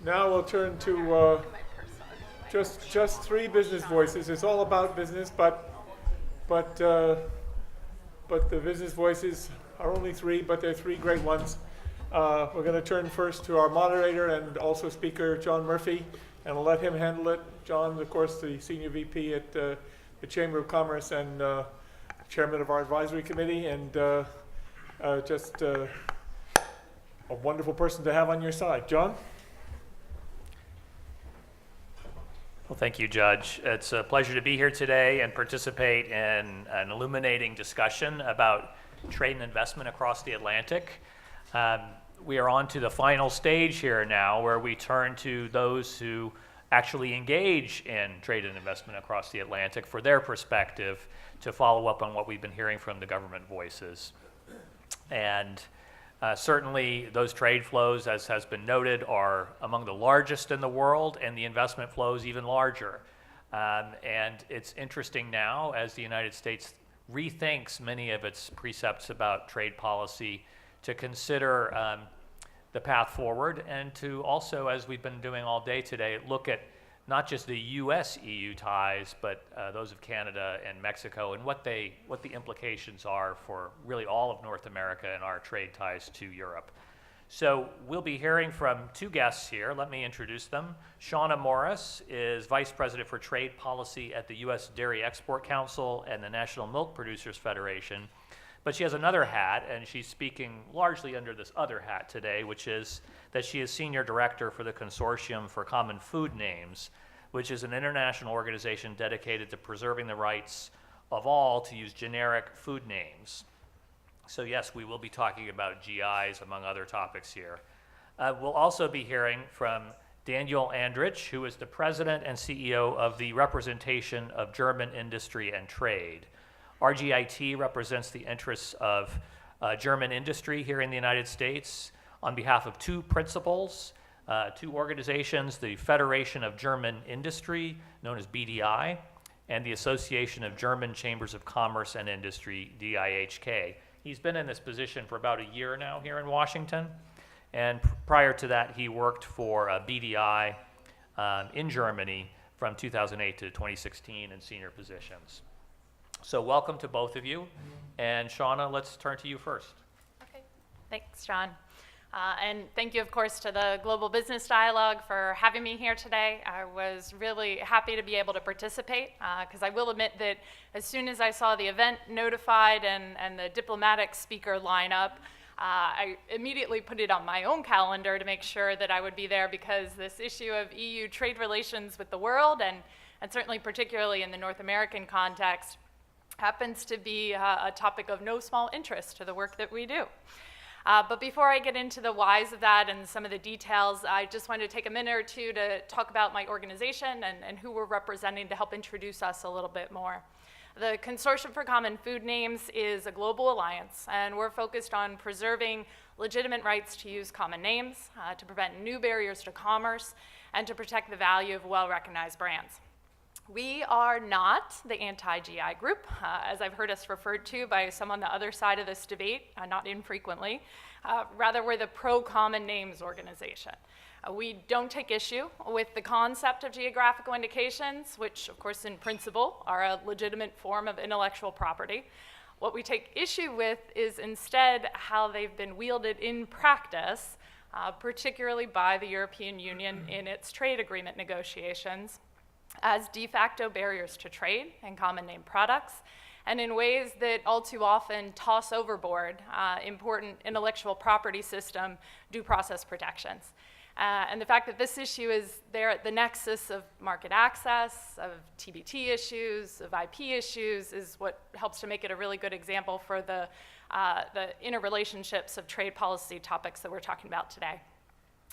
Now we'll turn to just three business voices. It's all about business, but the business voices are only three, but they're three great ones. We're going to turn first to our moderator and also speaker, John Murphy, and I'll let him handle it. John, of course, the Senior VP at the Chamber of Commerce and Chairman of our Advisory Committee, and just a wonderful person to have on your side. John? Well, thank you, Judge. It's a pleasure to be here today and participate in an illuminating discussion about trade and investment across the Atlantic. We are on to the final stage here now, where we turn to those who actually engage in trade and investment across the Atlantic for their perspective to follow up on what we've been hearing from the government voices. And certainly those trade flows, as has been noted, are among the largest in the world, and the investment flows even larger. And it's interesting now, as the United States rethinks many of its precepts about trade policy, to consider the path forward, and to also, as we've been doing all day today, look at not just the US-EU ties, but those of Canada and Mexico, and what the implications are for really all of North America and our trade ties to Europe. So we'll be hearing from two guests here. Let me introduce them. Shawna Morris is Vice President for Trade Policy at the U.S. Dairy Export Council and the National Milk Producers Federation. But she has another hat, and she's speaking largely under this other hat today, which is that she is Senior Director for the Consortium for Common Food Names, which is an international organization dedicated to preserving the rights of all to use generic food names. So yes, we will be talking about GIs, among other topics here. We'll also be hearing from Daniel Andrich, who is the President and CEO of the Representation of German Industry and Trade. RGIT represents the interests of German industry here in the United States on behalf of two principals, two organizations, the Federation of German Industry, known as BDI, and the Association of German Chambers of Commerce and Industry, DIHK. He's been in this position for about a year now here in Washington, and prior to that he worked for BDI in Germany from 2008 to 2016 in senior positions. So welcome to both of you. And Shawna, let's turn to you first. Okay, thanks, John. And thank you, of course, to the Global Business Dialogue for having me here today. I was really happy to be able to participate, because I will admit that as soon as I saw the event notified and the diplomatic speaker lineup, I immediately put it on my own calendar to make sure that I would be there, because this issue of EU trade relations with the world, and certainly particularly in the North American context, happens to be a topic of no small interest to the work that we do. But before I get into the whys of that and some of the details, I just wanted to take a minute or two to talk about my organization and who we're representing to help introduce us a little bit more. The Consortium for Common Food Names is a global alliance, and we're focused on preserving legitimate rights to use common names, to prevent new barriers to commerce, and to protect the value of well-recognized brands. We are not the anti-GI group, as I've heard us referred to by some on the other side of this debate, not infrequently. Rather, we're the pro-common names organization. We don't take issue with the concept of geographical indications, which, of course, in principle, are a legitimate form of intellectual property. What we take issue with is instead how they've been wielded in practice, particularly by the European Union in its trade agreement negotiations, as de facto barriers to trade and common name products, and in ways that all too often toss overboard important intellectual property system due process protections. And the fact that this issue is there at the nexus of market access, of TBT issues, of IP issues, is what helps to make it a really good example for the interrelationships of trade policy topics that we're talking about today.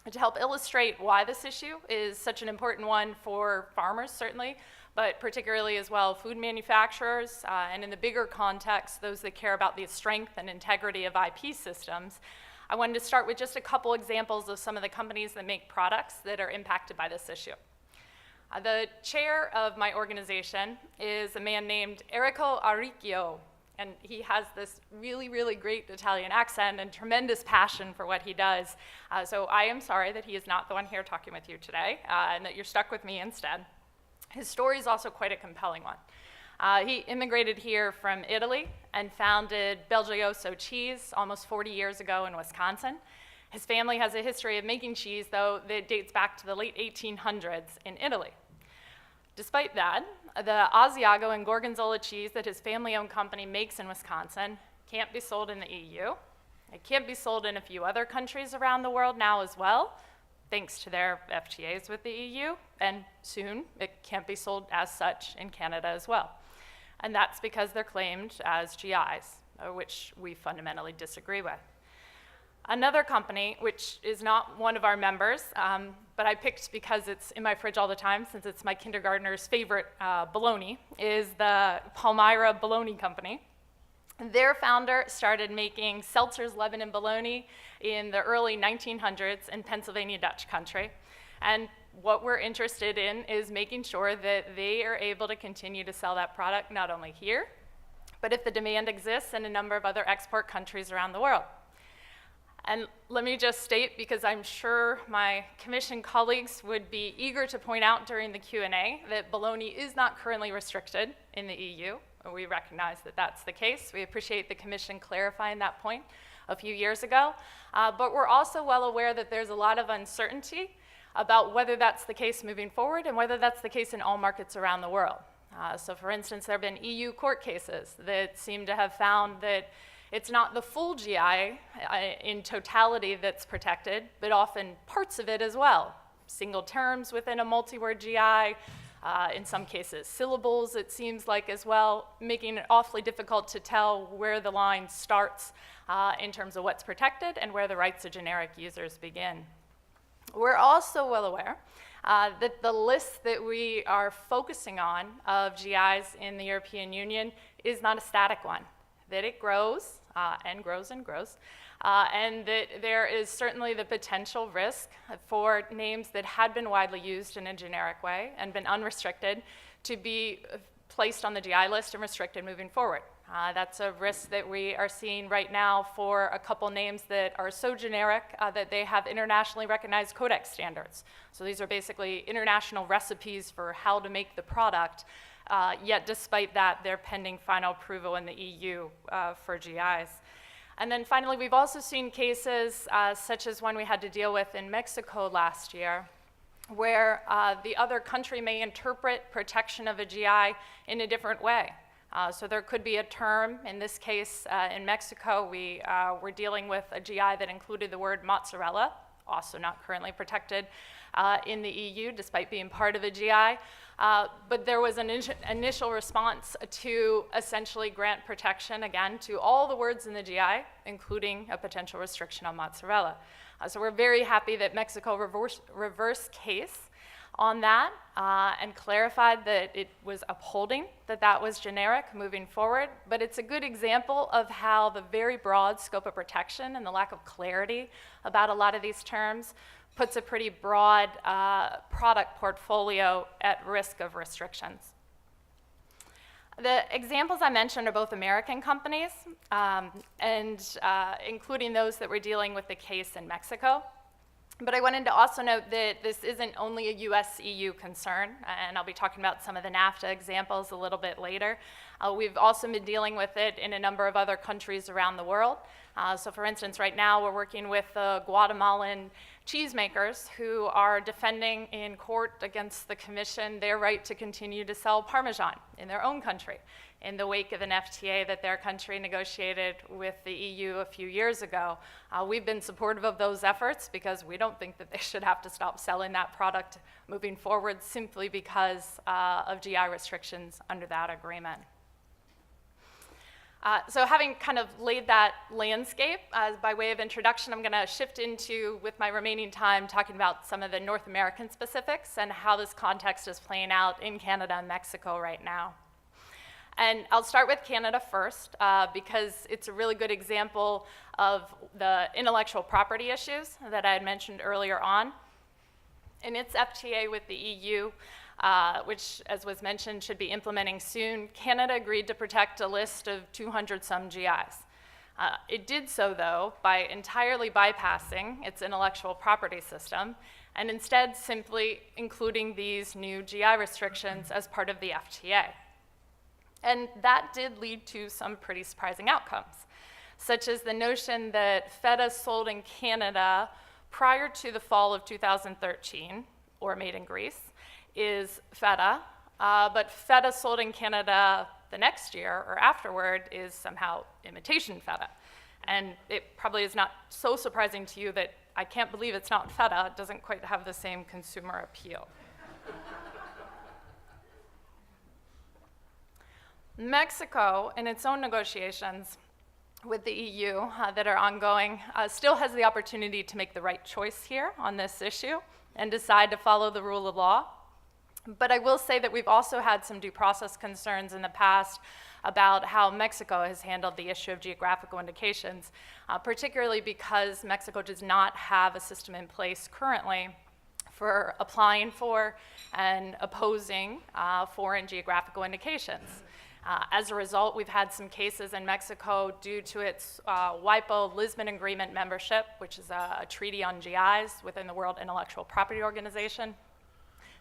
To help illustrate why this issue is such an important one for farmers, certainly, but particularly as well food manufacturers, and in the bigger context, those that care about the strength and integrity of IP systems, I wanted to start with just a couple examples of some of the companies that make products that are impacted by this issue. The chair of my organization is a man named Errico Arricchio. and he has this really, really great Italian accent and tremendous passion for what he does. So I am sorry that he is not the one here talking with you today, and that you're stuck with me instead. His story is also quite a compelling one. He immigrated here from Italy and founded Belgioso Cheese almost 40 years ago in Wisconsin. His family has a history of making cheese, though, that dates back to the late 1800s in Italy. Despite that, the Asiago and Gorgonzola cheese that his family-owned company makes in Wisconsin can't be sold in the EU. It can't be sold in a few other countries around the world now as well, thanks to their FTAs with the EU, and soon it can't be sold as such in Canada as well. And that's because they're claimed as GIs, which we fundamentally disagree with. Another company, which is not one of our members, but I picked because it's in my fridge all the time, since it's my kindergartner's favorite bologna, is the Palmyra Bologna Company. Their founder started making seltzers, lemon, and bologna in the early 1900s in Pennsylvania Dutch country. And what we're interested in is making sure that they are able to continue to sell that product not only here, but if the demand exists in a number of other export countries around the world. And let me just state, because I'm sure my commission colleagues would be eager to point out during the Q&A, that bologna is not currently restricted in the EU. We recognize that that's the case. We appreciate the commission clarifying that point a few years ago. But we're also well aware that there's a lot of uncertainty about whether that's the case moving forward and whether that's the case in all markets around the world. So for instance, there have been EU court cases that seem to have found that it's not the full GI in totality that's protected, but often parts of it as well. Single terms within a multi-word GI, in some cases syllables, it seems like as well, making it awfully difficult to tell where the line starts in terms of what's protected and where the rights of generic users begin. We're also well aware that the list that we are focusing on of GIs in the European Union is not a static one, that it grows and grows and grows, and that there is certainly the potential risk for names that had been widely used in a generic way and been unrestricted to be placed on the GI list and restricted moving forward. That's a risk that we are seeing right now for a couple names that are so generic that they have internationally recognized codex standards. So these are basically international recipes for how to make the product, yet despite that, they're pending final approval in the EU for GIs. And then finally, we've also seen cases such as one we had to deal with in Mexico last year, where the other country may interpret protection of a GI in a different way. So there could be a term, in this case in Mexico, we were dealing with a GI that included the word mozzarella, also not currently protected in the EU, despite being part of a GI. But there was an initial response to essentially grant protection, again, to all the words in the GI, including a potential restriction on mozzarella. So we're very happy that Mexico reversed case on that and clarified that it was upholding that that was generic moving forward. But it's a good example of how the very broad scope of protection and the lack of clarity about a lot of these terms puts a pretty broad product portfolio at risk of restrictions. The examples I mentioned are both American companies, and including those that were dealing with the case in Mexico. But I wanted to also note that this isn't only a US-EU concern, and I'll be talking about some of the NAFTA examples a little bit later. We've also been dealing with it in a number of other countries around the world. So for instance, right now we're working with Guatemalan cheesemakers who are defending in court against the Commission their right to continue to sell Parmesan in their own country in the wake of an FTA that their country negotiated with the EU a few years ago. We've been supportive of those efforts because we don't think that they should have to stop selling that product moving forward simply because of GI restrictions under that agreement. So having kind of laid that landscape by way of introduction, I'm going to shift into, with my remaining time, talking about some of the North American specifics and how this context is playing out in Canada and Mexico right now. And I'll start with Canada first because it's a really good example of the intellectual property issues that I had mentioned earlier on. In its FTA with the EU, which, as was mentioned, should be implementing soon, Canada agreed to protect a list of 200-some GIs. It did so, though, by entirely bypassing its intellectual property system and instead simply including these new GI restrictions as part of the FTA. And that did lead to some pretty surprising outcomes, such as the notion that feta sold in Canada prior to the fall of 2013, or made in Greece, is feta, but feta sold in Canada the next year or afterward is somehow imitation feta. And it probably is not so surprising to you that I can't believe it's not feta. It doesn't quite have the same consumer appeal. Mexico, in its own negotiations with the EU that are ongoing, still has the opportunity to make the right choice here on this issue and decide to follow the rule of law. But I will say that we've also had some due process concerns in the past about how Mexico has handled the issue of geographical indications, particularly because Mexico does not have a system in place currently for applying for and opposing foreign geographical indications. As a result, we've had some cases in Mexico due to its WIPO Lisbon Agreement membership, which is a treaty on GIs within the World Intellectual Property Organization,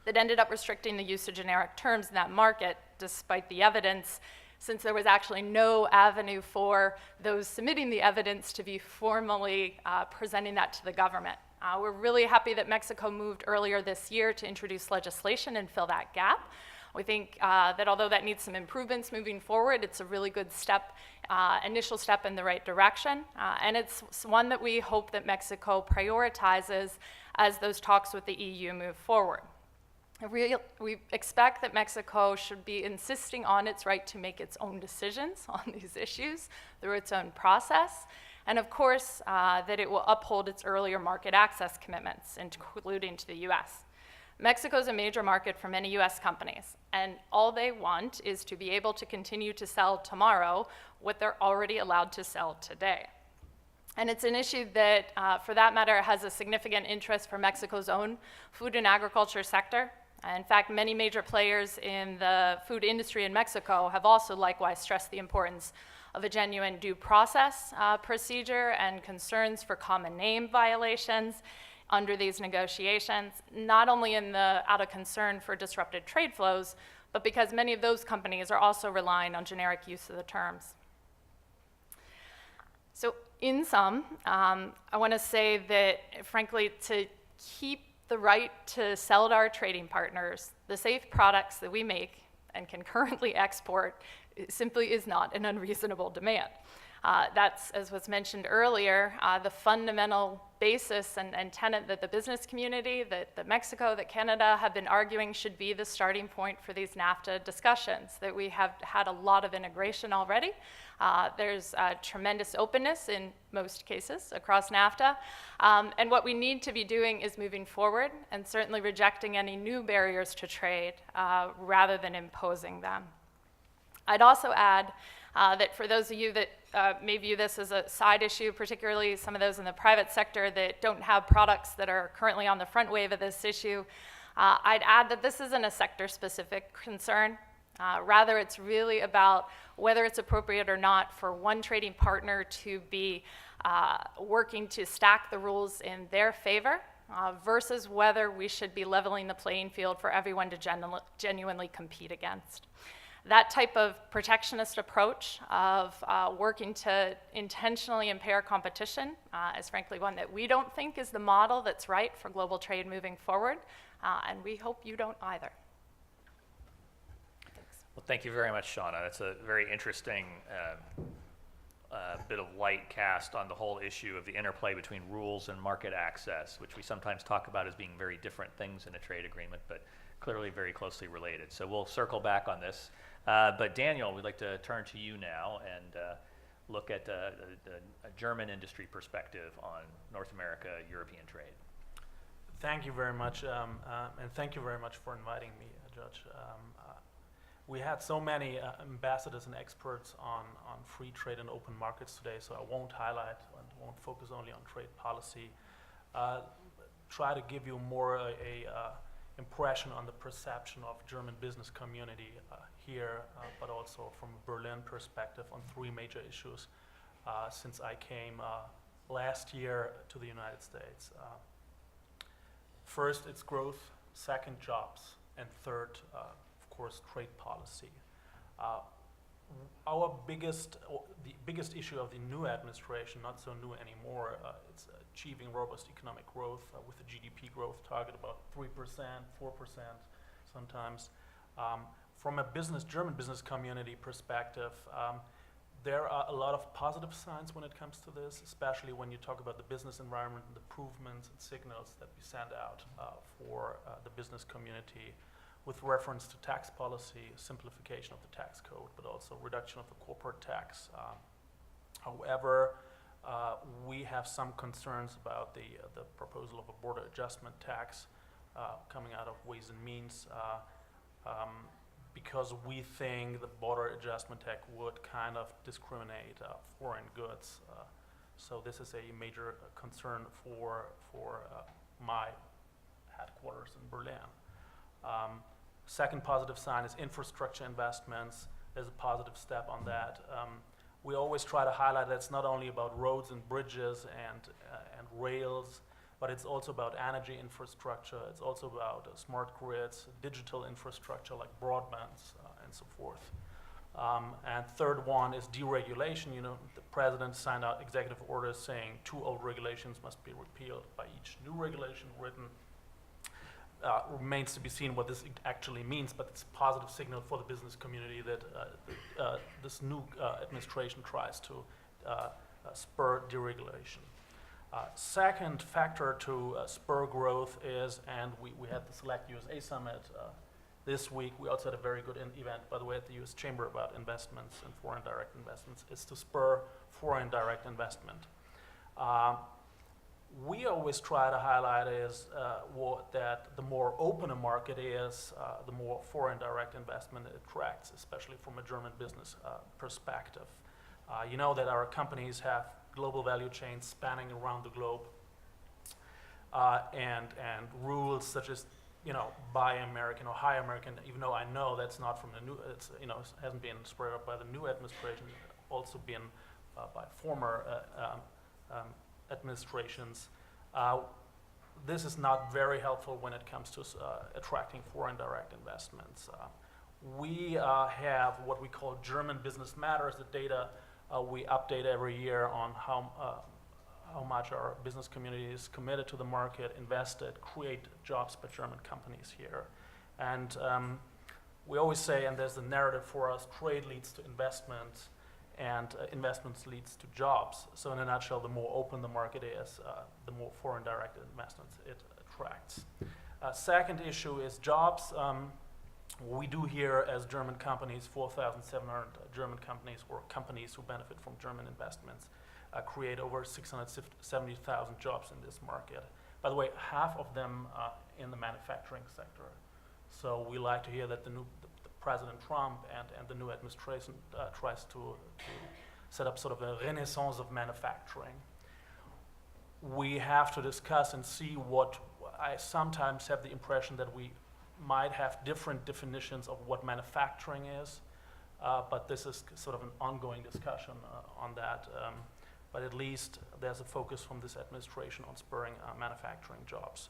that ended up restricting the use of generic terms in that market, despite the evidence, since there was actually no avenue for those submitting the evidence to be formally presenting that to the government. We're really happy that Mexico moved earlier this year to introduce legislation and fill that gap. We think that although that needs some improvements moving forward, it's a really good step, initial step in the right direction. And it's one that we hope that Mexico prioritizes as those talks with the EU move forward. We expect that Mexico should be insisting on its right to make its own decisions on these issues through its own process, and of course, that it will uphold its earlier market access commitments, including to the US. Mexico is a major market for many US companies, and all they want is to be able to continue to sell tomorrow what they're already allowed to sell today. And it's an issue that, for that matter, has a significant interest for Mexico's own food and agriculture sector. In fact, many major players in the food industry in Mexico have also likewise stressed the importance of a genuine due process procedure and concerns for common name violations under these negotiations, not only out of concern for disrupted trade flows, but because many of those companies are also relying on generic use of the terms. So in sum, I want to say that, frankly, to keep the right to sell to our trading partners the safe products that we make and can currently export simply is not an unreasonable demand. That's, as was mentioned earlier, the fundamental basis and tenet that the business community, that Mexico, that Canada have been arguing should be the starting point for these NAFTA discussions, that we have had a lot of integration already. There's tremendous openness in most cases across NAFTA. And what we need to be doing is moving forward and certainly rejecting any new barriers to trade rather than imposing them. I'd also add that for those of you that may view this as a side issue, particularly some of those in the private sector that don't have products that are currently on the front wave of this issue, I'd add that this isn't a sector-specific concern. Rather, it's really about whether it's appropriate or not for one trading partner to be working to stack the rules in their favor versus whether we should be leveling the playing field for everyone to genuinely compete against. That type of protectionist approach of working to intentionally impair competition is frankly one that we don't think is the model that's right for global trade moving forward, and we hope you don't either. Thanks. Well, thank you very much, Shawna. That's a very interesting bit of light cast on the whole issue of the interplay between rules and market access, which we sometimes talk about as being very different things in a trade agreement, but clearly very closely related. So we'll circle back on this. But Daniel, we'd like to turn to you now and look at a German industry perspective on North America-European trade. Thank you very much, and thank you very much for inviting me, Judge. We had so many ambassadors and experts on free trade and open markets today, so I won't highlight and won't focus only on trade policy. Try to give you more a impression on the perception of German business community here, but also from a Berlin perspective on three major issues since I came last year to the United States. First, it's growth. Second, jobs. And third, of course, trade policy. The biggest issue of the new administration, not so new anymore, it's achieving robust economic growth with a GDP growth target about 3%, 4% sometimes. From a German business community perspective, there are a lot of positive signs when it comes to this, especially when you talk about the business environment and the improvements and signals that we send out for the business community with reference to tax policy, simplification of the tax code, but also reduction of the corporate tax. However, we have some concerns about the proposal of a border adjustment tax coming out of Ways and Means, because we think the border adjustment tax would kind of discriminate foreign goods. So this is a major concern for my headquarters in Berlin. Second positive sign is infrastructure investments. There's a positive step on that. We always try to highlight that it's not only about roads and bridges and rails, but it's also about energy infrastructure. It's also about smart grids, digital infrastructure like broadband and so forth. And third one is deregulation. You know, the president signed out executive orders saying 2 old regulations must be repealed by each new regulation written. Remains to be seen what this actually means, but it's a positive signal for the business community that this new administration tries to spur deregulation. Second factor to spur growth is, and we had the Select USA Summit this week. We also had a very good event, by the way, at the US Chamber about investments and foreign direct investments, is to spur foreign direct investment. We always try to highlight is that the more open a market is, the more foreign direct investment it attracts, especially from a German business perspective. You know that our companies have global value chains spanning around the globe, and rules such as, you know, Buy American or High American, even though I know that's not from the new, it's, you know, hasn't been spread up by the new administration, also been by former administrations. This is not very helpful when it comes to attracting foreign direct investments. We have what we call German Business Matters, the data we update every year on how much our business community is committed to the market, invested, create jobs by German companies here. And we always say, and there's a narrative for us, trade leads to investment, and investments leads to jobs. So in a nutshell, the more open the market is, the more foreign direct investments it attracts. Second issue is jobs. We do here as German companies, 4,700 German companies or companies who benefit from German investments, create over 670,000 jobs in this market. By the way, half of them in the manufacturing sector. So we like to hear that the President Trump and the new administration tries to set up sort of a renaissance of manufacturing. We have to discuss and see what I sometimes have the impression that we might have different definitions of what manufacturing is, but this is sort of an ongoing discussion on that. But at least there's a focus from this administration on spurring manufacturing jobs.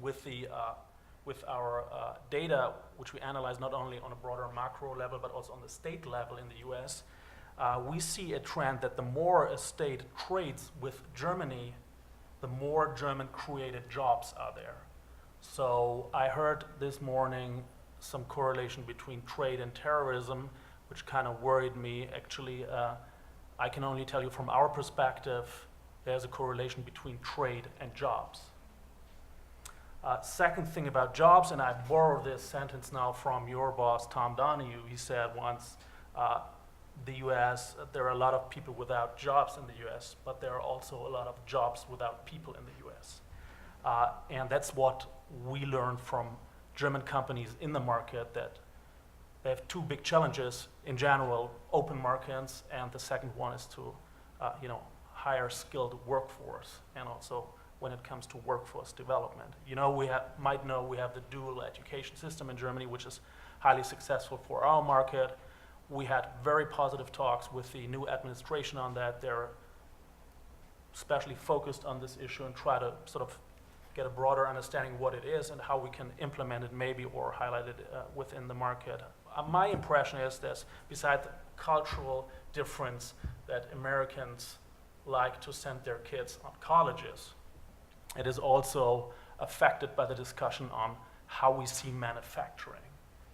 With our data, which we analyze not only on a broader macro level, but also on the state level in the US, we see a trend that the more a state trades with Germany, the more German-created jobs are there. So I heard this morning some correlation between trade and terrorism, which kind of worried me. Actually, I can only tell you from our perspective, there's a correlation between trade and jobs. Second thing about jobs, and I borrow this sentence now from your boss, Tom Donahue. He said once, the US, there are a lot of people without jobs in the US, but there are also a lot of jobs without people in the US. And that's what we learned from German companies in the market, that they have two big challenges in general: open markets, and the second one is to hire skilled workforce. And also when it comes to workforce development. You know, might know we have the dual education system in Germany, which is highly successful for our market. We had very positive talks with the new administration on that. They're especially focused on this issue and try to sort of get a broader understanding of what it is and how we can implement it maybe or highlight it within the market. My impression is that besides the cultural difference that Americans like to send their kids on colleges, it is also affected by the discussion on how we see manufacturing.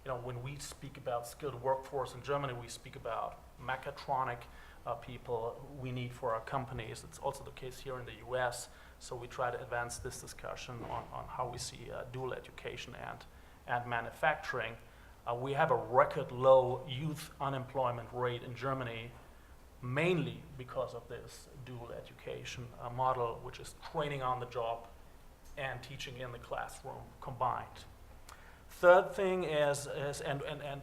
You know, when we speak about skilled workforce in Germany, we speak about mechatronic people we need for our companies. It's also the case here in the US. So we try to advance this discussion on how we see dual education and manufacturing. We have a record low youth unemployment rate in Germany, mainly because of this dual education model, which is training on the job and teaching in the classroom combined. Third thing is and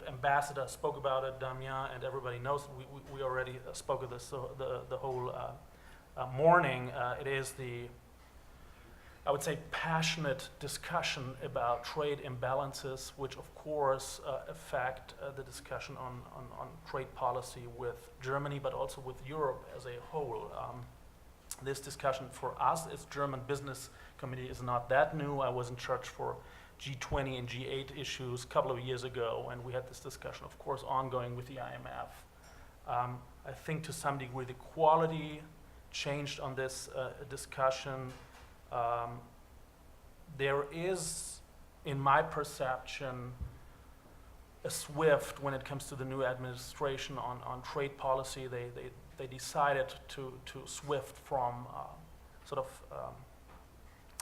Ambassador spoke about it, Damien, and everybody knows, we already spoke of this the whole morning. It is the, I would say, passionate discussion about trade imbalances, which of course affect the discussion on trade policy with Germany, but also with Europe as a whole. This discussion for us as German business community is not that new. I was in charge for G20 and G8 issues a couple of years ago, and we had this discussion, of course, ongoing with the IMF. I think to some degree the quality changed on this discussion. There is, in my perception, a swift when it comes to the new administration on trade policy. They decided to swift from sort of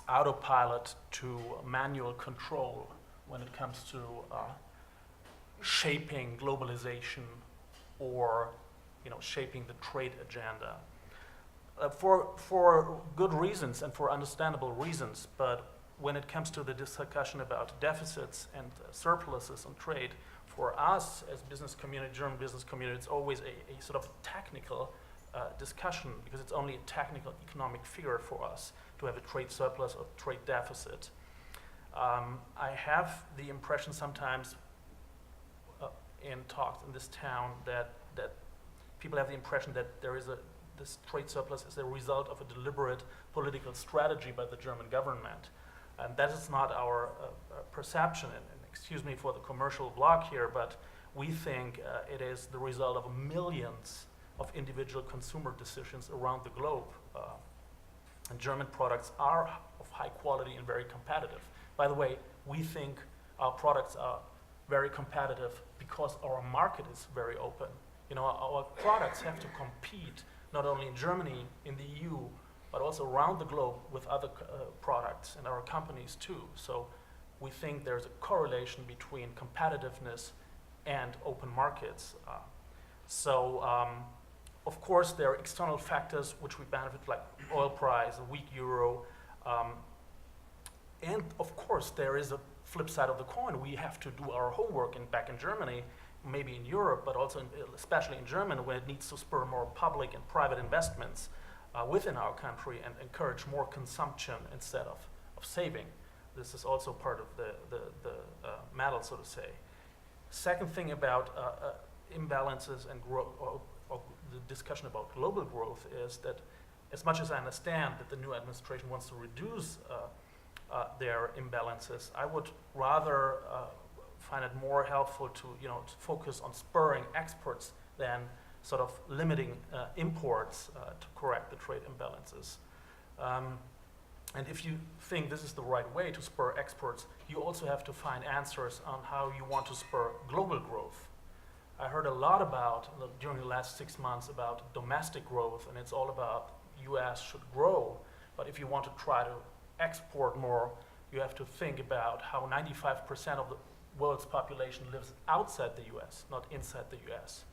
autopilot to manual control when it comes to shaping globalization or, you know, shaping the trade agenda. For good reasons and for understandable reasons, but when it comes to the discussion about deficits and surpluses on trade, for us as business community, German business community, it's always a sort of technical discussion, because it's only a technical economic figure for us to have a trade surplus or trade deficit. I have the impression sometimes in talks in this town that people have the impression that there is this trade surplus is a result of a deliberate political strategy by the German government. And that is not our perception, and excuse me for the commercial block here, but we think it is the result of millions of individual consumer decisions around the globe. And German products are of high quality and very competitive. By the way, we think our products are very competitive because our market is very open. You know, our products have to compete not only in Germany, in the EU, but also around the globe with other products and our companies too. So we think there's a correlation between competitiveness and open markets. Of course, there are external factors which we benefit, like oil price, a weak euro, and of course there is a flip side of the coin. We have to do our homework back in Germany, maybe in Europe, but also especially in Germany, where it needs to spur more public and private investments within our country and encourage more consumption instead of saving. This is also part of the medal, so to say. Second thing about imbalances and growth, or the discussion about global growth, is that as much as I understand that the new administration wants to reduce their imbalances, I would rather find it more helpful to focus on spurring exports than sort of limiting imports to correct the trade imbalances. And if you think this is the right way to spur exports, you also have to find answers on how you want to spur global growth. I heard a lot about, during the last 6 months, about domestic growth, and it's all about US should grow. But if you want to try to export more, you have to think about how 95% of the world's population lives outside the US, not inside the US.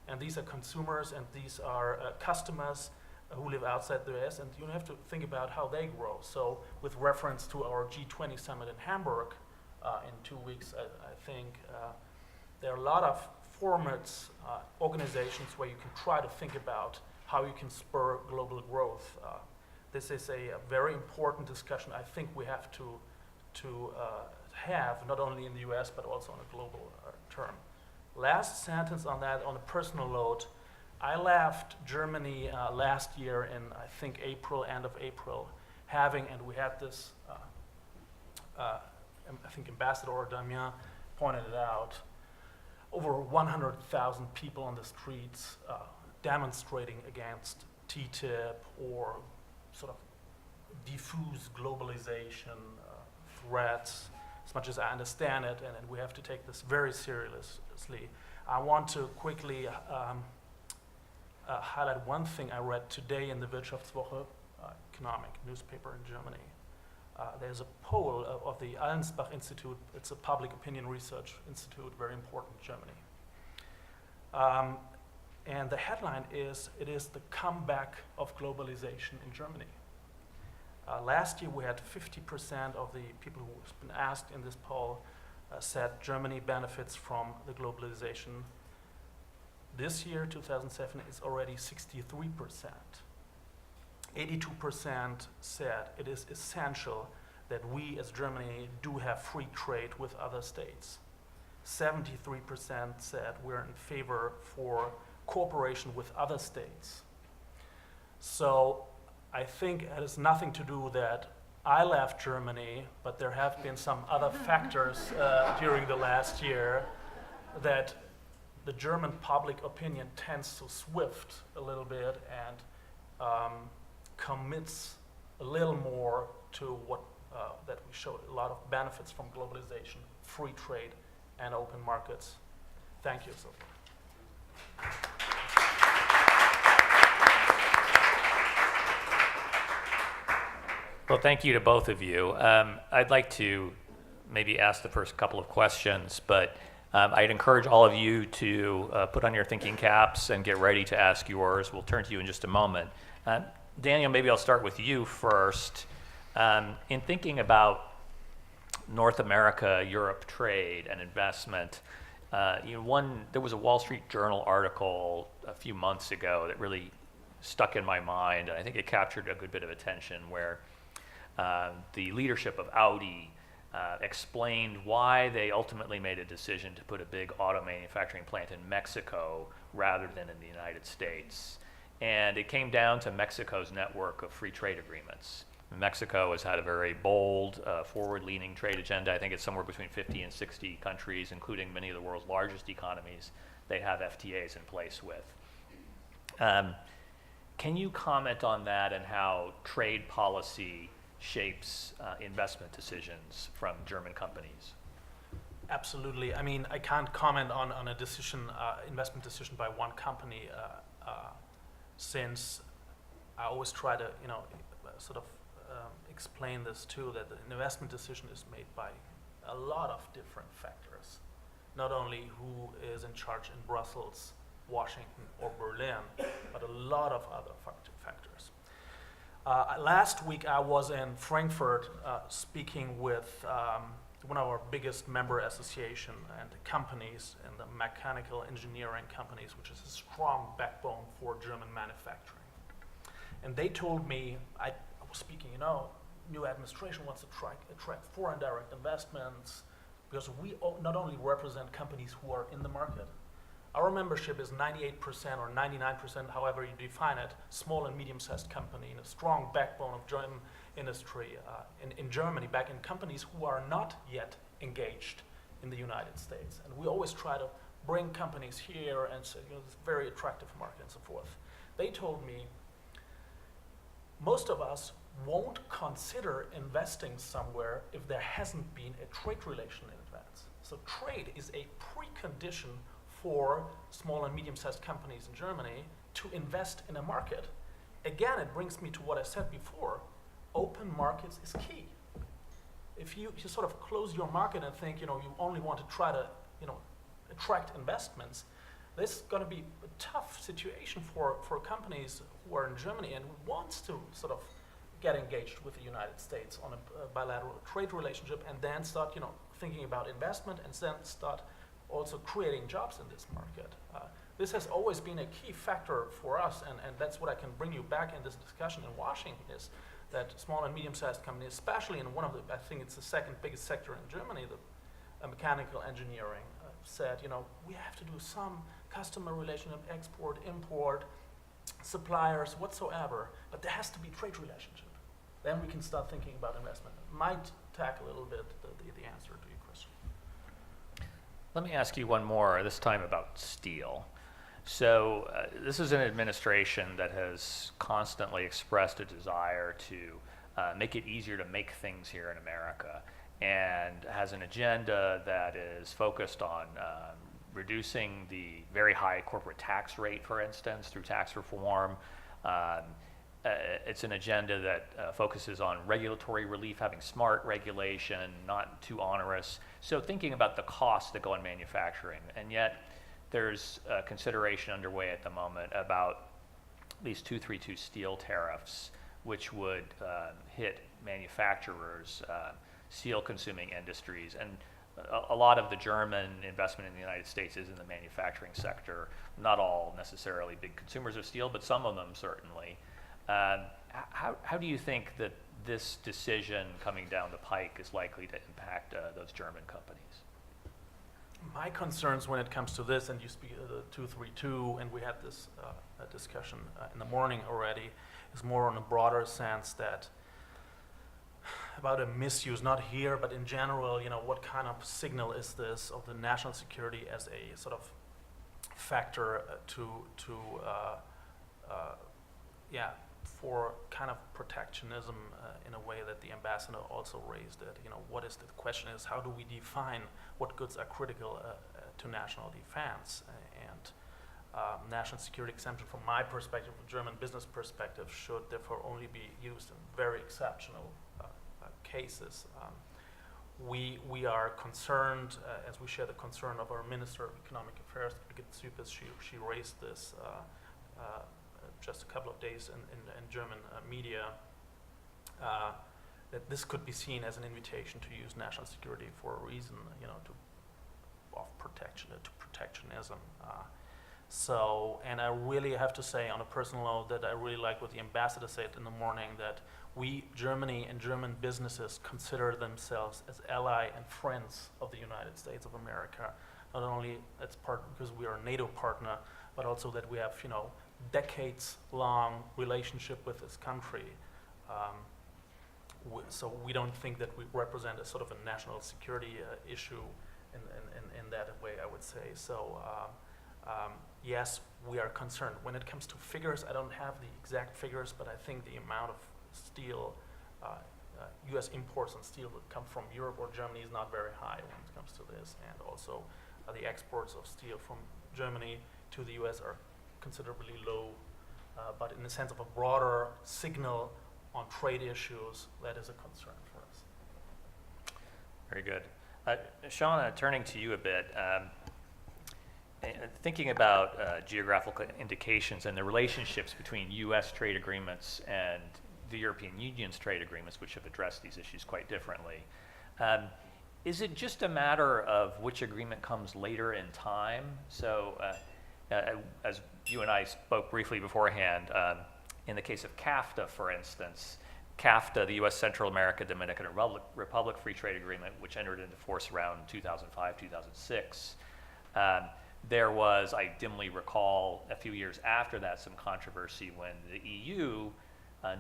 And these are consumers, and these are customers who live outside the US, and you have to think about how they grow. So with reference to our G20 summit in Hamburg in 2 weeks, I think there are a lot of formats, organizations where you can try to think about how you can spur global growth. This is a very important discussion I think we have to have, not only in the US, but also on a global term. Last sentence on that, on a personal note, I left Germany last year in, I think, end of April, and we had this, I think Ambassador Damien pointed it out, over 100,000 people on the streets demonstrating against TTIP or sort of diffuse globalization threats, as much as I understand it, and we have to take this very seriously. I want to quickly highlight one thing I read today in the Wirtschaftswoche, economic newspaper in Germany. There's a poll of the Allensbach Institute. It's a public opinion research institute, very important in Germany. And the headline is, it is the comeback of globalization in Germany. Last year we had 50% of the people who have been asked in this poll said Germany benefits from the globalization. This year, 2007, is already 63%. 82% said it is essential that we as Germany do have free trade with other states. 73% said we're in favor for cooperation with other states. So I think it has nothing to do that I left Germany, but there have been some other factors during the last year that the German public opinion tends to swift a little bit and commits a little more to what that we showed a lot of benefits from globalization, free trade, and open markets. Thank you. Well, thank you to both of you. I'd like to maybe ask the first couple of questions, but I'd encourage all of you to put on your thinking caps and get ready to ask yours. We'll turn to you in just a moment. Daniel, maybe I'll start with you first. In thinking about North America, Europe trade and investment, there was a Wall Street Journal article a few months ago that really stuck in my mind, and I think it captured a good bit of attention, where the leadership of Audi explained why they ultimately made a decision to put a big auto manufacturing plant in Mexico rather than in the United States. And it came down to Mexico's network of free trade agreements. Mexico has had a very bold, forward-leaning trade agenda. I think it's somewhere between 50 and 60 countries, including many of the world's largest economies, they have FTAs in place with. Can you comment on that and how trade policy shapes investment decisions from German companies? Absolutely. I mean, I can't comment on a decision, investment decision by one company, since I always try to, sort of explain this too, that the investment decision is made by a lot of different factors. Not only who is in charge in Brussels, Washington, or Berlin, but a lot of other factors. Last week I was in Frankfurt speaking with one of our biggest member association and companies in the mechanical engineering companies, which is a strong backbone for German manufacturing. And they told me, I was speaking, new administration wants to attract foreign direct investments, because we not only represent companies who are in the market. Our membership is 98% or 99%, however you define it, small and medium-sized company, and a strong backbone of German industry in Germany, back in companies who are not yet engaged in the United States. And we always try to bring companies here and say, it's a very attractive market and so forth. They told me, most of us won't consider investing somewhere if there hasn't been a trade relation in advance. So trade is a precondition for small and medium-sized companies in Germany to invest in a market. Again, it brings me to what I said before. Open markets is key. If you sort of close your market and think, you only want to try to, attract investments, this is going to be a tough situation for companies who are in Germany and who wants to sort of get engaged with the United States on a bilateral trade relationship, and then start, thinking about investment, and then start also creating jobs in this market. this has always been a key factor for us, and that's what I can bring you back in this discussion in Washington, is that small and medium-sized companies, especially in one of the, I think it's the second biggest sector in Germany, the mechanical engineering, said, we have to do some customer relationship, export, import, suppliers, whatsoever, but there has to be trade relationship. Then we can start thinking about investment. It might tackle a little bit the answer to your question. Let me ask you one more, this time about steel. So this is an administration that has constantly expressed a desire to make it easier to make things here in America, and has an agenda that is focused on reducing the very high corporate tax rate, for instance, through tax reform. It's an agenda that focuses on regulatory relief, having smart regulation, not too onerous. So thinking about the costs that go in manufacturing, and yet there's consideration underway at the moment about these 232 steel tariffs, which would hit manufacturers, steel-consuming industries, and a lot of the German investment in the United States is in the manufacturing sector. Not all necessarily big consumers of steel, but some of them certainly. How do you think that this decision coming down the pike is likely to impact those German companies? My concerns when it comes to this, and you speak of the 232, and we had this discussion in the morning already, is more on a broader sense that about a misuse, not here, but in general, what kind of signal is this of the national security as a sort of factor for kind of protectionism in a way that the ambassador also raised it. What is the question is, how do we define what goods are critical to national defense? And national security exemption, from my perspective, from German business perspective, should therefore only be used in very exceptional cases. We are concerned, as we share the concern of our Minister of Economic Affairs, she raised this just a couple of days in German media, that this could be seen as an invitation to use national security for a reason, to protectionism. And I really have to say, on a personal note, that I really like what the ambassador said in the morning, that Germany and German businesses consider themselves as ally and friends of the United States of America. Not only that's part because we are a NATO partner, but also that we have, decades-long relationship with this country. So we don't think that we represent a sort of a national security issue in that way, I would say. So yes, we are concerned. When it comes to figures, I don't have the exact figures, but I think the amount of steel, U.S. imports on steel that come from Europe or Germany is not very high when it comes to this. And also the exports of steel from Germany to the U.S. are considerably low. But in the sense of a broader signal on trade issues, that is a concern for us. Very good. Shawna, turning to you a bit, thinking about geographical indications and the relationships between U.S. trade agreements and the European Union's trade agreements, which have addressed these issues quite differently. Is it just a matter of which agreement comes later in time? So as you and I spoke briefly beforehand, in the case of CAFTA, for instance, CAFTA, the U.S. Central America Dominican Republic Free Trade Agreement, which entered into force around 2005, 2006, there was, I dimly recall, a few years after that, some controversy when the EU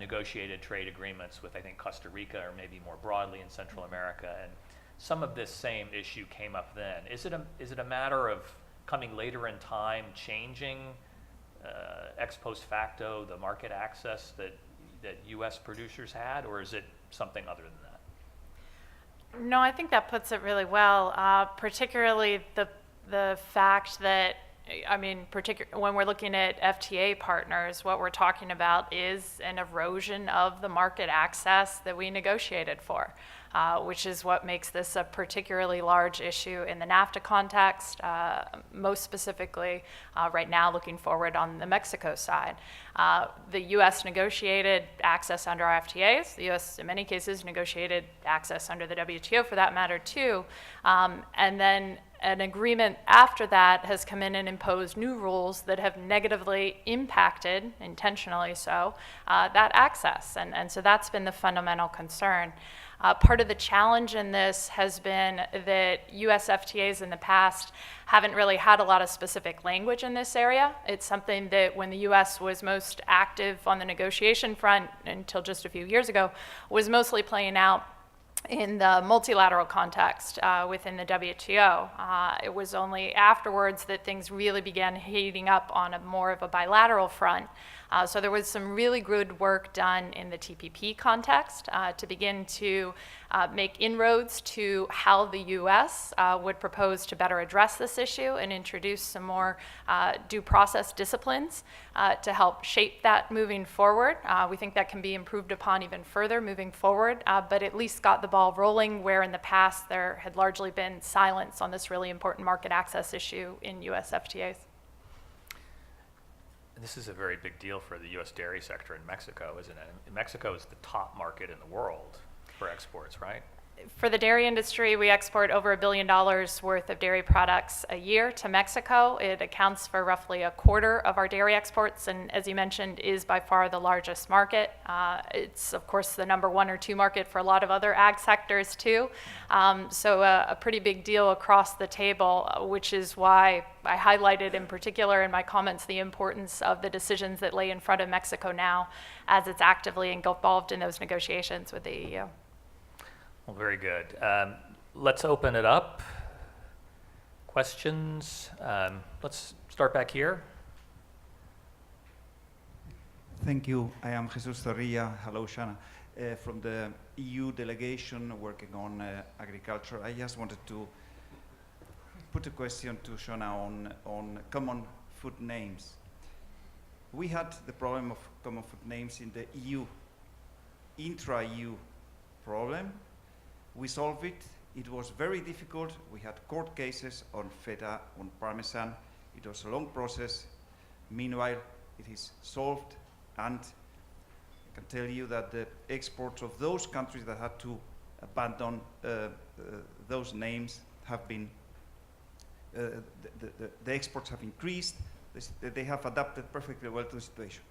negotiated trade agreements with, I think, Costa Rica, or maybe more broadly in Central America, and some of this same issue came up then. Is it a matter of coming later in time, changing ex post facto the market access that U.S. producers had, or is it something other than that? No, I think that puts it really well, particularly the fact that, when we're looking at FTA partners, what we're talking about is an erosion of the market access that we negotiated for, which is what makes this a particularly large issue in the NAFTA context, most specifically right now looking forward on the Mexico side. The U.S. negotiated access under our FTAs. The U.S. in many cases negotiated access under the WTO for that matter too. And then an agreement after that has come in and imposed new rules that have negatively impacted, intentionally so, that access. And so that's been the fundamental concern. Part of the challenge in this has been that US FTAs in the past haven't really had a lot of specific language in this area. It's something that when the US was most active on the negotiation front until just a few years ago, was mostly playing out in the multilateral context within the WTO. It was only afterwards that things really began heating up on a more of a bilateral front. So there was some really good work done in the TPP context to begin to make inroads to how the US would propose to better address this issue and introduce some more due process disciplines to help shape that moving forward. We think that can be improved upon even further moving forward, but at least got the ball rolling where in the past there had largely been silence on this really important market access issue in US FTAs. This is a very big deal for the U.S. dairy sector in Mexico, isn't it? Mexico is the top market in the world for exports, right? For the dairy industry, we export over $1 billion worth of dairy products a year to Mexico. It accounts for roughly a quarter of our dairy exports, and as you mentioned, is by far the largest market. It's, of course, the number 1 or 2 market for a lot of other ag sectors, too. So a pretty big deal across the table, which is why I highlighted in particular in my comments the importance of the decisions that lay in front of Mexico now as it's actively involved in those negotiations with the EU. Well, very good. Let's open it up. Questions? Let's start back here. Thank you. I am Jesus Zorrilla. Hello, Shawna. From the EU delegation working on agriculture. I just wanted to put a question to Shawna on common food names. We had the problem of common food names in the EU, intra-EU problem. We solved it. It was very difficult. We had court cases on feta, on parmesan. It was a long process. Meanwhile, it is solved, and I can tell you that the exports of those countries that had to abandon those names have been, the exports have increased. They have adapted perfectly well to the situation.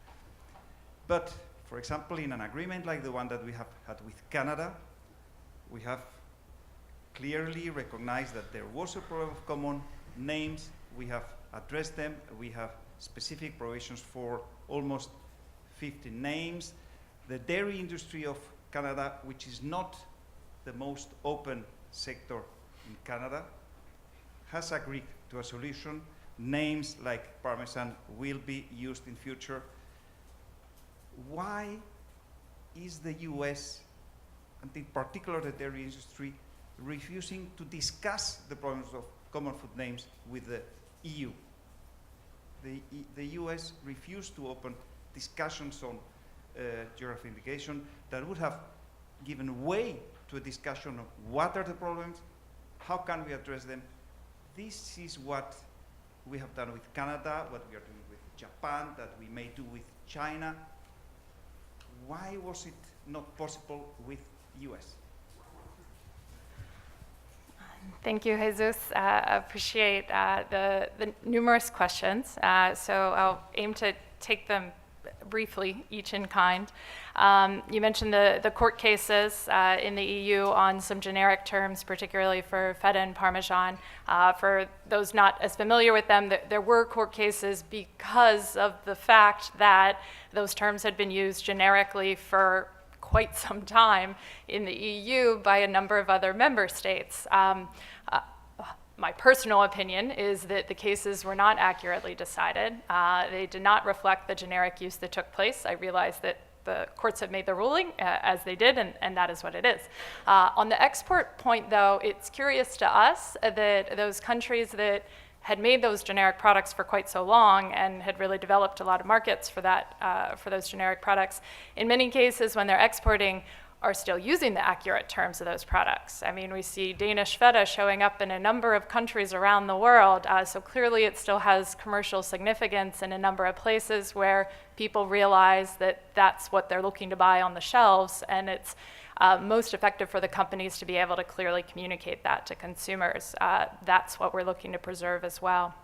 But, for example, in an agreement like the one that we have had with Canada, we have clearly recognized that there was a problem of common names. We have addressed them. We have specific provisions for almost 50 names. The dairy industry of Canada, which is not the most open sector in Canada, has agreed to a solution. Names like Parmesan will be used in future. Why is the US, and in particular the dairy industry, refusing to discuss the problems of common food names with the EU? The US refused to open discussions on geographic indication that would have given way to a discussion of what are the problems, how can we address them. This is what we have done with Canada, what we are doing with Japan, that we may do with China. Why was it not possible with US? Thank you, Jesus. I appreciate the numerous questions. So I'll aim to take them briefly, each in kind. You mentioned the court cases in the EU on some generic terms, particularly for feta and Parmesan. For those not as familiar with them, there were court cases because of the fact that those terms had been used generically for quite some time in the EU by a number of other member states. My personal opinion is that the cases were not accurately decided. They did not reflect the generic use that took place. I realize that the courts have made the ruling as they did, and that is what it is. On the export point, though, it's curious to us that those countries that had made those generic products for quite so long and had really developed a lot of markets for that, for those generic products, in many cases when they're exporting, are still using the accurate terms of those products. I mean, we see Danish feta showing up in a number of countries around the world, so clearly it still has commercial significance in a number of places where people realize that that's what they're looking to buy on the shelves, and it's most effective for the companies to be able to clearly communicate that to consumers. That's what we're looking to preserve as well.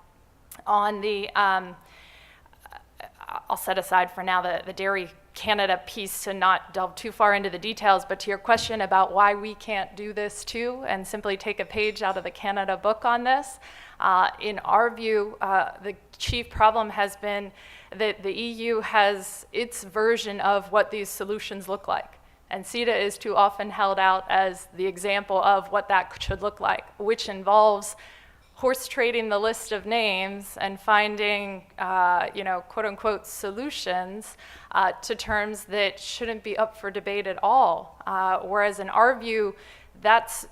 On the, I'll set aside for now the Dairy Canada piece to not delve too far into the details, but to your question about why we can't do this too and simply take a page out of the Canada book on this, in our view, the chief problem has been that the EU has its version of what these solutions look like. And CETA is too often held out as the example of what that should look like, which involves horse trading the list of names and finding, quote unquote, solutions to terms that shouldn't be up for debate at all. Whereas in our view, that's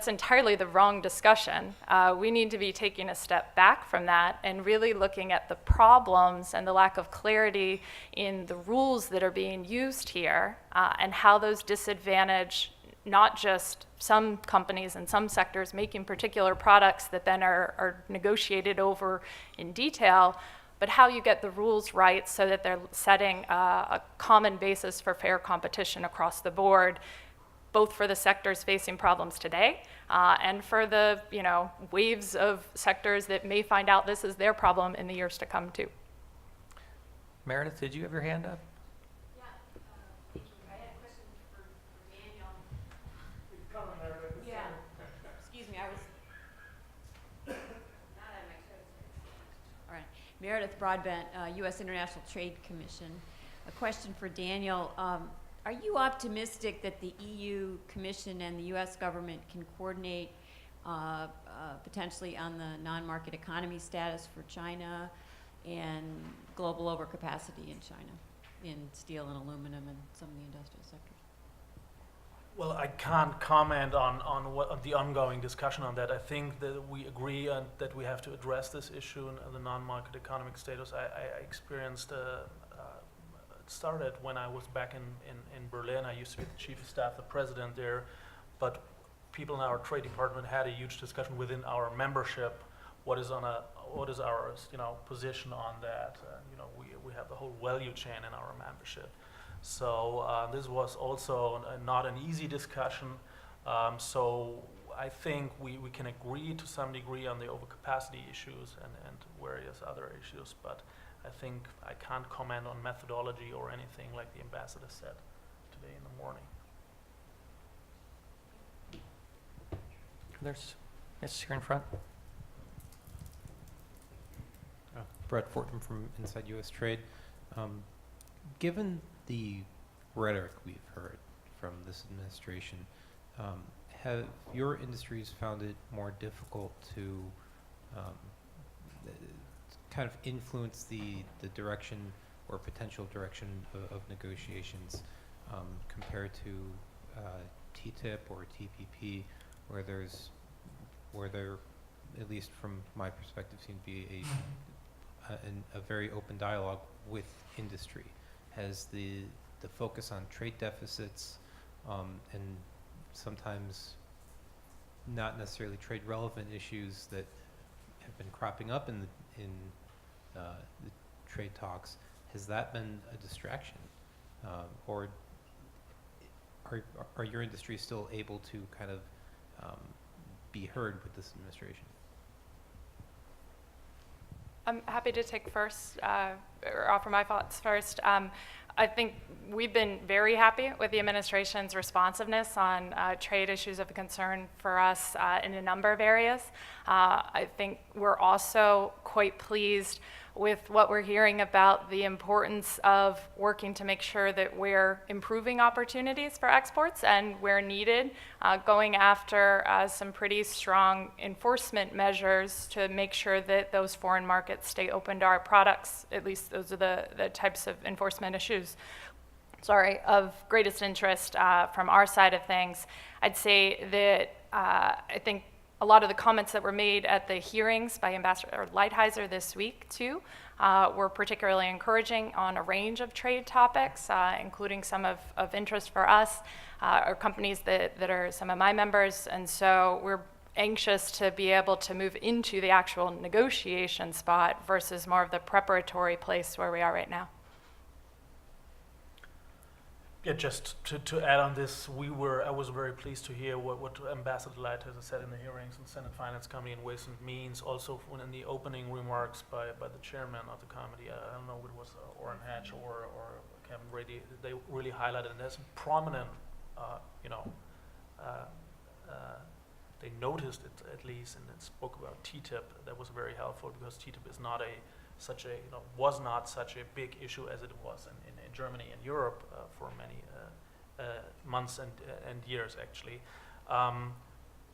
entirely the wrong discussion. We need to be taking a step back from that and really looking at the problems and the lack of clarity in the rules that are being used here and how those disadvantage not just some companies and some sectors making particular products that then are negotiated over in detail, but how you get the rules right so that they're setting a common basis for fair competition across the board, both for the sectors facing problems today and for the waves of sectors that may find out this is their problem in the years to come too. Meredith, did you have your hand up? Meredith Broadbent, U.S. International Trade Commission. A question for Daniel. Are you optimistic that the EU Commission and the U.S. government can coordinate potentially on the non-market economy status for China and global overcapacity in China in steel and aluminum and some of the industrial sectors? Well, I can't comment on the ongoing discussion on that. I think that we agree that we have to address this issue in the non-market economic status. I experienced, it started when I was back in Berlin. I used to be the chief of staff, the president there, but people in our trade department had a huge discussion within our membership. What is our position on that? We have the whole value chain in our membership. So this was also not an easy discussion. So I think we can agree to some degree on the overcapacity issues and various other issues, but I think I can't comment on methodology or anything like the ambassador said today in the morning. Yes, here in front. Brett Fortnum from Inside U.S. Trade. Given the rhetoric we've heard from this administration, have your industries found it more difficult to kind of influence the direction or potential direction of negotiations compared to TTIP or TPP, where there, at least from my perspective, seems to be a very open dialogue with industry? Has the focus on trade deficits and sometimes not necessarily trade relevant issues that have been cropping up in the trade talks, has that been a distraction, or are your industries still able to kind of be heard with this administration? I'm happy to take first, or offer my thoughts first. I think we've been very happy with the administration's responsiveness on trade issues of concern for us in a number of areas. I think we're also quite pleased with what we're hearing about the importance of working to make sure that we're improving opportunities for exports and where needed, going after some pretty strong enforcement measures to make sure that those foreign markets stay open to our products. At least those are the types of enforcement issues, of greatest interest from our side of things. I'd say that I think a lot of the comments that were made at the hearings by Ambassador Lighthizer this week, too, were particularly encouraging on a range of trade topics, including some of interest for us, or companies that are some of my members. And so we're anxious to be able to move into the actual negotiation spot versus more of the preparatory place where we are right now. Yeah, just to add on this, I was very pleased to hear what Ambassador Lighthizer said in the hearings in Senate Finance Committee and Ways and Means, also in the opening remarks by the chairman of the committee. I don't know if it was Orrin Hatch or Kevin Brady. They really highlighted it as prominent, they noticed it at least and spoke about TTIP. That was very helpful because TTIP is not was not such a big issue as it was in Germany and Europe for many months and years actually.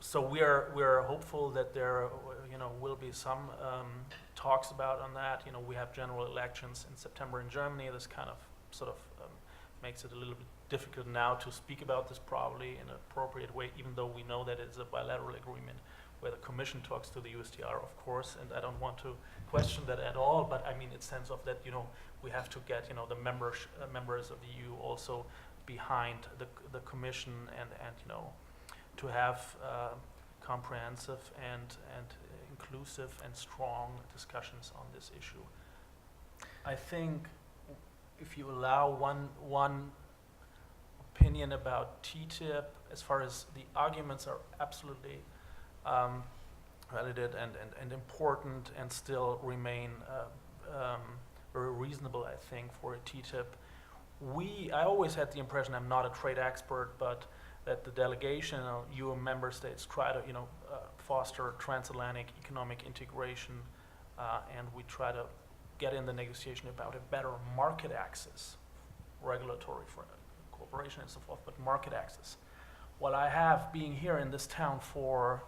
So we are hopeful that there will be some talks about on that. We have general elections in September in Germany. This kind of makes it a little bit difficult now to speak about this probably in an appropriate way, even though we know that it's a bilateral agreement where the Commission talks to the USTR, of course, and I don't want to question that at all, but I mean in sense of that, we have to get, the members of the EU also behind the Commission and to have comprehensive and inclusive and strong discussions on this issue. I think if you allow one opinion about TTIP, as far as the arguments are absolutely valid and important and still remain very reasonable, I think, for a TTIP. I always had the impression, I'm not a trade expert, but that the delegation of EU member states try to foster transatlantic economic integration and we try to get in the negotiation about a better market access, regulatory for cooperation and so forth, but market access. While I have, being here in this town for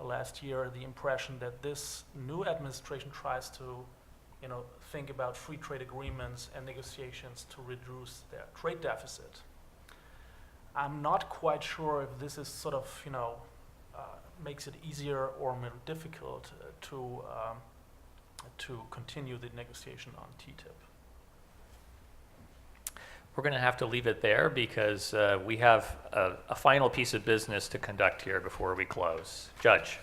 last year, the impression that this new administration tries to, think about free trade agreements and negotiations to reduce their trade deficit. I'm not quite sure if this is makes it easier or more difficult to continue the negotiation on TTIP. We're going to have to leave it there because we have a final piece of business to conduct here before we close. Judge.